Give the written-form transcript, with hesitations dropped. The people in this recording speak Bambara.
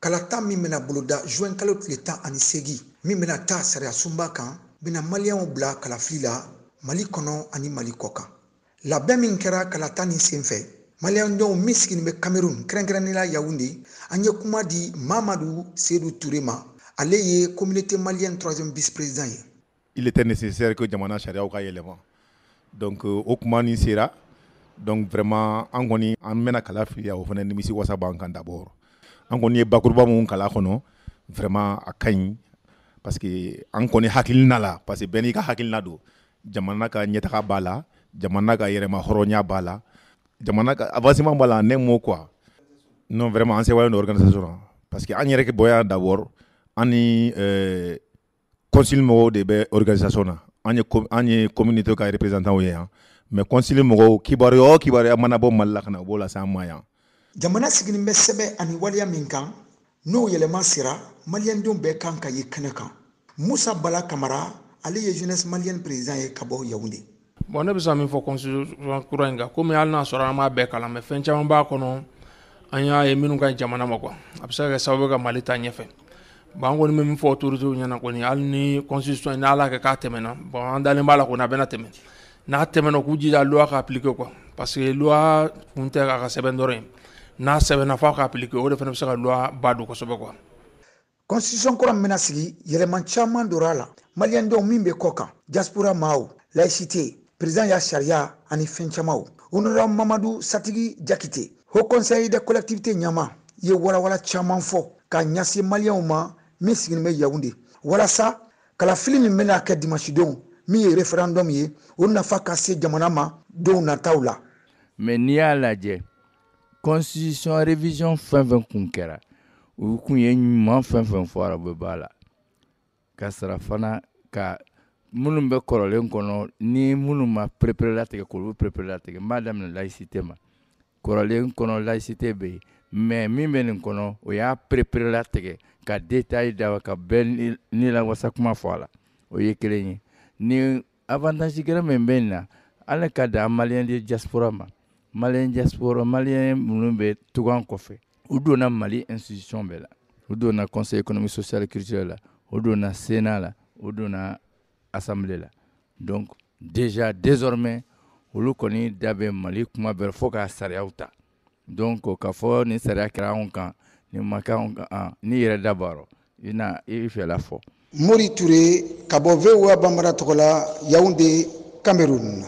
kalata min bɛna boloda juin kalo tile 18 min bɛna taa sariya sunba kan bɛna maliyɛnw bila kalafili la Mali kɔnɔ ani Mali kɔkan. Labɛn min kɛra kalata nin senfɛ maliyɛndenw min sigilen bɛ Cameroun kɛrɛnkɛrɛnnenya Yaoundé an ye kuma di Mamadou Sédou Touré ma. Ale ye communauté malienne 3e vice-président ye. Il était nécessaire que jamana sariyaw ka yɛlɛma. Donc o kuma nin sera. Donc vraiment an kɔni an mɛna kala fili o fana nimisi wasa b'an kan d'abord. An kɔni ye bakuruba mun kala kɔnɔ vraiment a ka ɲi parce que an kɔni hakilina la parce que bɛɛ n'i ka hakilina don. Jamana ka ɲɛtaga b'a la, jamana ka yɛrɛma hɔrɔnya b'a la, jamana ka avancement b'a la en un mot quoi. Non vraiment an sewalen organisation parce que an yɛrɛ ke bonya d'abord an ni conseil mɔgɔw de bɛ organisation na. An ye communauté ka représentant ye yan. Mais conseil mɔgɔw kibaruya mana bɔ Mali la kana o b'o lase an ma yan. Jamana sigilen bɛ sɛbɛn ani waleya min kan n'o yɛlɛma sera maliyɛndenw bɛɛ kan ka ye kɛnɛ kan. Musa Bala Kamara ale ye jeunesse malienne président ye ka bɔ Yaoundé. Bon ne bɛ se min fɔ constitution kura in kan komi hali n'a sɔrɔ an m'a bɛɛ kalan mais fɛn caman b'a kɔnɔ an y'a ye minnu ka jamana ma quoi a bɛ se ka kɛ sababu ka Mali ta ɲɛfɛ. Bon an kɔni bɛ min fɔ autorités ɲɛna kɔni hali ni constitution ni Ala kɛ k'a tɛmɛna bon an dalen b'a la kɔni a bɛna tɛmɛ n'a tɛmɛna k'u jija loi ka appliquer quoi parce que loi kun tɛ a ka sɛbɛn dɔrɔn ye n'a sɛbɛnna f'a ka appliquer o de fana bɛ se ka loi ba don kosɛbɛ quoi. Constitution kura min bɛna sigi yɛlɛma caman donna a la maliyɛndenw min bɛ kɔ kan diaspora maaw laïcité président y'a sariya ani fɛn camanw. Honorable Mamadou Satigi Jakite Haut Conseil des collectivités ɲama ye walawala caman fɔ ka ɲɛsin maliyɛnw ma min sigilen bɛ Yaoundé walasa kalafili min bɛna kɛ dimanche don min ye référendum ye o nafa ka se jamana ma don nataw la. Mais n'i y'a lajɛ constitution révision fɛn kun kɛra u kun ye ɲuman fɛn fɔra bɛ b'a la ka sara fana ka minnu bɛ kɔrɔlen kɔnɔ ni minnu ma prépare latigɛ k'olu prépare latigɛ n b'a daminɛ laïcité ma kɔrɔlen kɔnɔ laïcité bɛ yen mais min bɛ nin kɔnɔ o y'a prépare latigɛ ka détail da ka bɛɛ ni lawasa kuma fɔ a la o ye kelen ye ni avantage gɛrɛ min bɛ nin na ala ka da maliyɛn de diaspora ma maliyɛn diaspora maliyɛn minnu bɛ tugan kɔfɛ u donna Mali institution bɛɛ la u donna conseil économique social et culturel la u donna sénat la u donna assemblée la donc déjà désormais olu kɔni da bɛ Mali kuma bɛɛ fo ka sariyaw ta donc k'a fɔ ni sariya kɛra anw kan ni ma kɛ anw kan ni yɛrɛ da b'a rɔ i fɛla fɔ. Mori Touré ka bɔ VOA Bambara tɔgɔ la Yaoundé Cameroun.